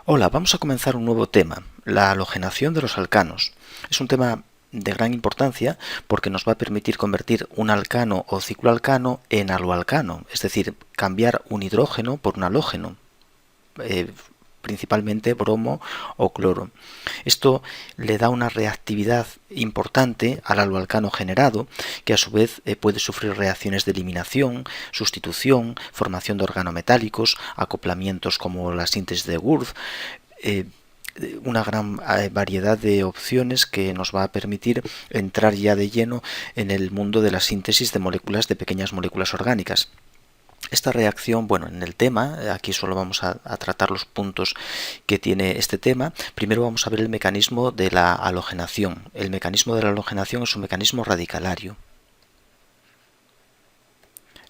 Hola, vamos a comenzar un nuevo tema, la halogenación de los alcanos. Es un tema de gran importancia porque nos va a permitir convertir un alcano o cicloalcano en haloalcano, es decir, cambiar un hidrógeno por un halógeno, eh, principalmente bromo o cloro. Esto le da una reactividad importante al haloalcano generado, que a su vez puede sufrir reacciones de eliminación, sustitución, formación de organometálicos, acoplamientos como la síntesis de Wurth, eh, una gran variedad de opciones que nos va a permitir entrar ya de lleno en el mundo de la síntesis de moléculas, de pequeñas moléculas orgánicas. Esta reacción, bueno, en el tema, aquí solo vamos a tratar los puntos que tiene este tema. Primero vamos a ver el mecanismo de la halogenación. El mecanismo de la halogenación es un mecanismo radicalario.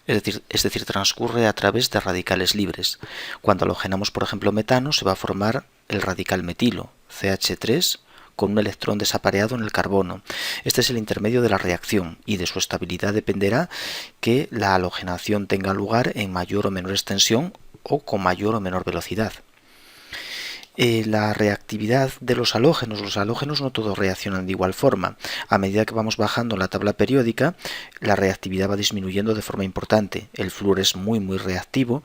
Es decir, transcurre a través de radicales libres. Cuando halogenamos, por ejemplo, metano, se va a formar el radical metilo, CH3, con un electrón desapareado en el carbono. Este es el intermedio de la reacción y de su estabilidad dependerá que la halogenación tenga lugar en mayor o menor extensión o con mayor o menor velocidad. La reactividad de los halógenos no todos reaccionan de igual forma. A medida que vamos bajando en la tabla periódica, la reactividad va disminuyendo de forma importante. El flúor es muy reactivo,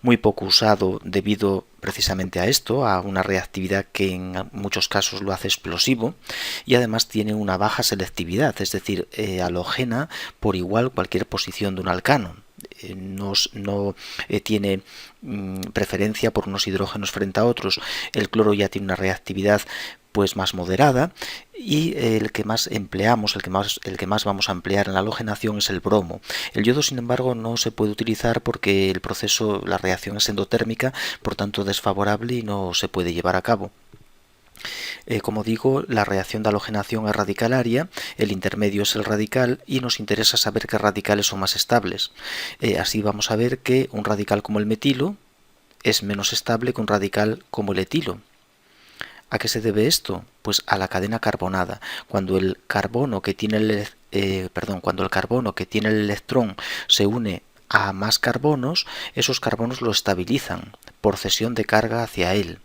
muy poco usado debido precisamente a esto, a una reactividad que en muchos casos lo hace explosivo, y además tiene una baja selectividad, es decir, halogena por igual cualquier posición de un alcano. No tiene preferencia por unos hidrógenos frente a otros. El cloro ya tiene una reactividad pues más moderada, y el que más empleamos, el que más vamos a emplear en la halogenación es el bromo. El yodo, sin embargo, no se puede utilizar porque el proceso, la reacción es endotérmica, por tanto desfavorable y no se puede llevar a cabo. Como digo, la reacción de halogenación es radicalaria, el intermedio es el radical y nos interesa saber qué radicales son más estables. Así vamos a ver que un radical como el metilo es menos estable que un radical como el etilo. ¿A qué se debe esto? Pues a la cadena carbonada. Cuando el carbono que tiene el electrón se une a más carbonos, esos carbonos lo estabilizan por cesión de carga hacia él.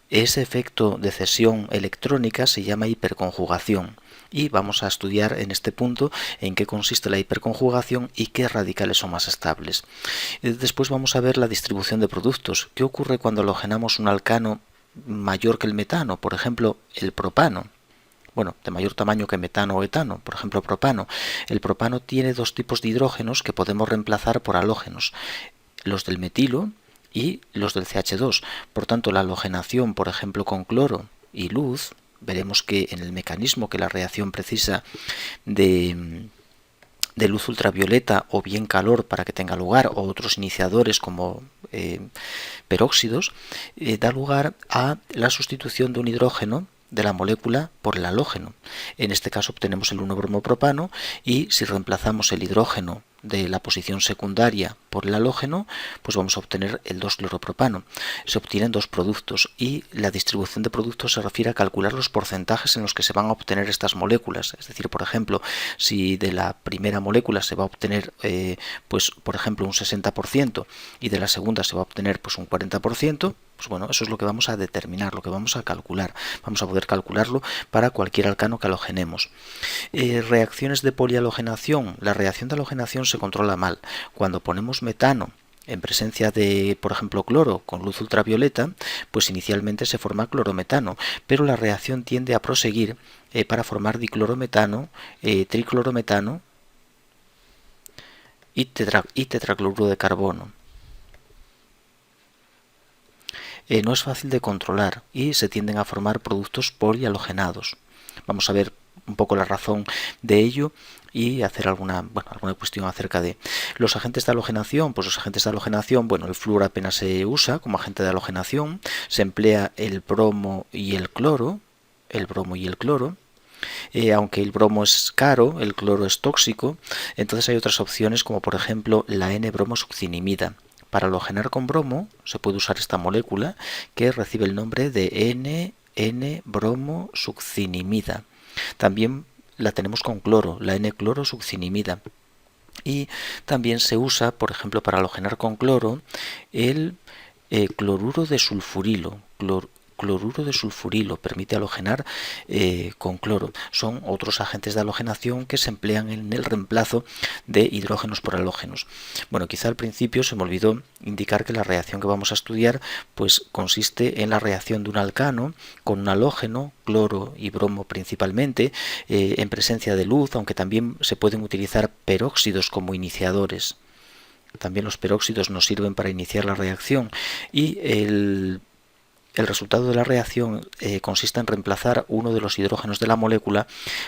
Ese efecto de cesión electrónica se llama hiperconjugación y vamos a estudiar en este punto en qué consiste la hiperconjugación y qué radicales son más estables. Después vamos a ver la distribución de productos. ¿Qué ocurre cuando halogenamos un alcano mayor que el metano? Por ejemplo, el propano. Bueno, de mayor tamaño que metano o etano, por ejemplo propano. El propano tiene dos tipos de hidrógenos que podemos reemplazar por halógenos, los del metilo y los del CH2. Por tanto, la halogenación, por ejemplo, con cloro y luz, veremos que en el mecanismo que la reacción precisa de luz ultravioleta o bien calor para que tenga lugar, o otros iniciadores como peróxidos, da lugar a la sustitución de un hidrógeno de la molécula por el halógeno. En este caso obtenemos el 1-bromopropano, y si reemplazamos el hidrógeno de la posición secundaria por el halógeno, pues vamos a obtener el 2-cloropropano. Se obtienen dos productos, y la distribución de productos se refiere a calcular los porcentajes en los que se van a obtener estas moléculas. Es decir, por ejemplo, si de la primera molécula se va a obtener pues por ejemplo un 60% y de la segunda se va a obtener pues un 40%, pues bueno, eso es lo que vamos a determinar, lo que vamos a calcular. Vamos a poder calcularlo para cualquier alcano que halogenemos. Reacciones de polialogenación. La reacción de halogenación se controla mal. Cuando ponemos metano en presencia de, por ejemplo, cloro con luz ultravioleta, pues inicialmente se forma clorometano, pero la reacción tiende a proseguir para formar diclorometano, triclorometano y tetracloruro de carbono. No es fácil de controlar y se tienden a formar productos polialogenados. Vamos a ver un poco la razón de ello y hacer alguna cuestión acerca de los agentes de halogenación. Pues los agentes de halogenación, bueno, el flúor apenas se usa como agente de halogenación, se emplea el bromo y el cloro, aunque el bromo es caro, el cloro es tóxico. Entonces hay otras opciones como por ejemplo la N-bromosuccinimida. Para halogenar con bromo se puede usar esta molécula que recibe el nombre de N-bromosuccinimida. También la tenemos con cloro, la N-clorosuccinimida. Y también se usa, por ejemplo, para halogenar con cloro, el cloruro de sulfurilo. Cloruro de sulfurilo permite halogenar con cloro. Son otros agentes de halogenación que se emplean en el reemplazo de hidrógenos por halógenos. Bueno, quizá al principio se me olvidó indicar que la reacción que vamos a estudiar pues consiste en la reacción de un alcano con un halógeno, cloro y bromo principalmente, en presencia de luz, aunque también se pueden utilizar peróxidos como iniciadores. También los peróxidos nos sirven para iniciar la reacción y el resultado de la reacción consiste en reemplazar uno de los hidrógenos de la molécula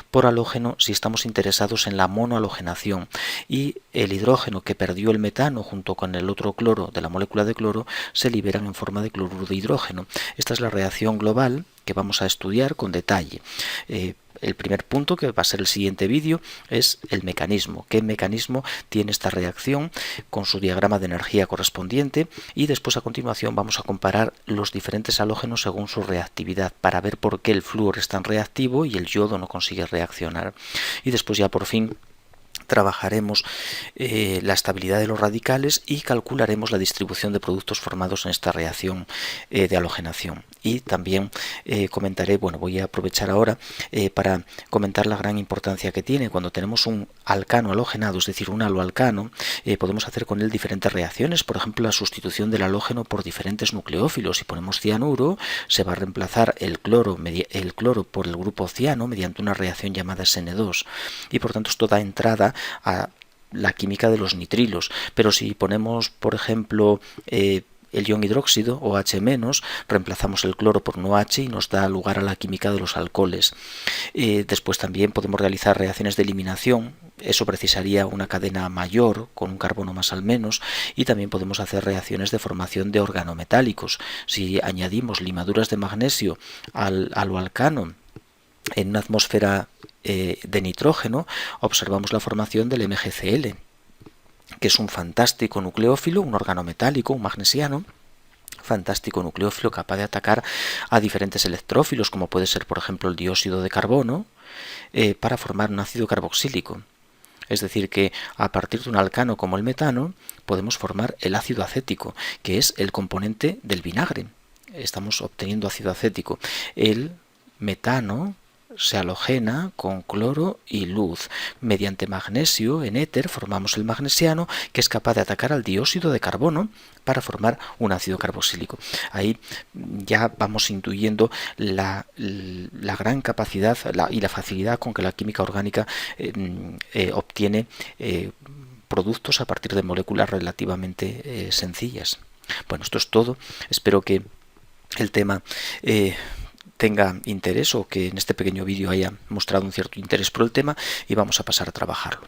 por halógeno si estamos interesados en la monohalogenación, y el hidrógeno que perdió el metano junto con el otro cloro de la molécula de cloro se liberan en forma de cloruro de hidrógeno. Esta es la reacción global que vamos a estudiar con detalle. El primer punto, que va a ser el siguiente vídeo, es el mecanismo. ¿Qué mecanismo tiene esta reacción con su diagrama de energía correspondiente? Y después, a continuación, vamos a comparar los diferentes halógenos según su reactividad para ver por qué el flúor es tan reactivo y el yodo no consigue reaccionar. Y después ya por fin trabajaremos la estabilidad de los radicales y calcularemos la distribución de productos formados en esta reacción de halogenación. Y también comentaré, bueno, voy a aprovechar ahora para comentar la gran importancia que tiene cuando tenemos un alcano halogenado, es decir, un haloalcano. Podemos hacer con él diferentes reacciones, por ejemplo, la sustitución del halógeno por diferentes nucleófilos. Si ponemos cianuro, se va a reemplazar el cloro por el grupo ciano mediante una reacción llamada SN2, y por tanto esto da entrada a la química de los nitrilos. Pero si ponemos, por ejemplo, el ion hidróxido, OH-, reemplazamos el cloro por un OH y nos da lugar a la química de los alcoholes. Después también podemos realizar reacciones de eliminación. Eso precisaría una cadena mayor con un carbono más al menos, y también podemos hacer reacciones de formación de organometálicos. Si añadimos limaduras de magnesio al alcano en una atmósfera de nitrógeno, observamos la formación del MgCl, que es un fantástico nucleófilo, un organometálico, un magnesiano, fantástico nucleófilo capaz de atacar a diferentes electrófilos, como puede ser, por ejemplo, el dióxido de carbono, para formar un ácido carboxílico. Es decir, que a partir de un alcano como el metano podemos formar el ácido acético, que es el componente del vinagre. Estamos obteniendo ácido acético. El metano se halogena con cloro y luz. Mediante magnesio en éter formamos el magnesiano, que es capaz de atacar al dióxido de carbono para formar un ácido carboxílico. Ahí ya vamos intuyendo la gran capacidad y la facilidad con que la química orgánica obtiene productos a partir de moléculas relativamente sencillas. Bueno, esto es todo. Espero que el tema tenga interés, o que en este pequeño vídeo haya mostrado un cierto interés por el tema, y vamos a pasar a trabajarlo.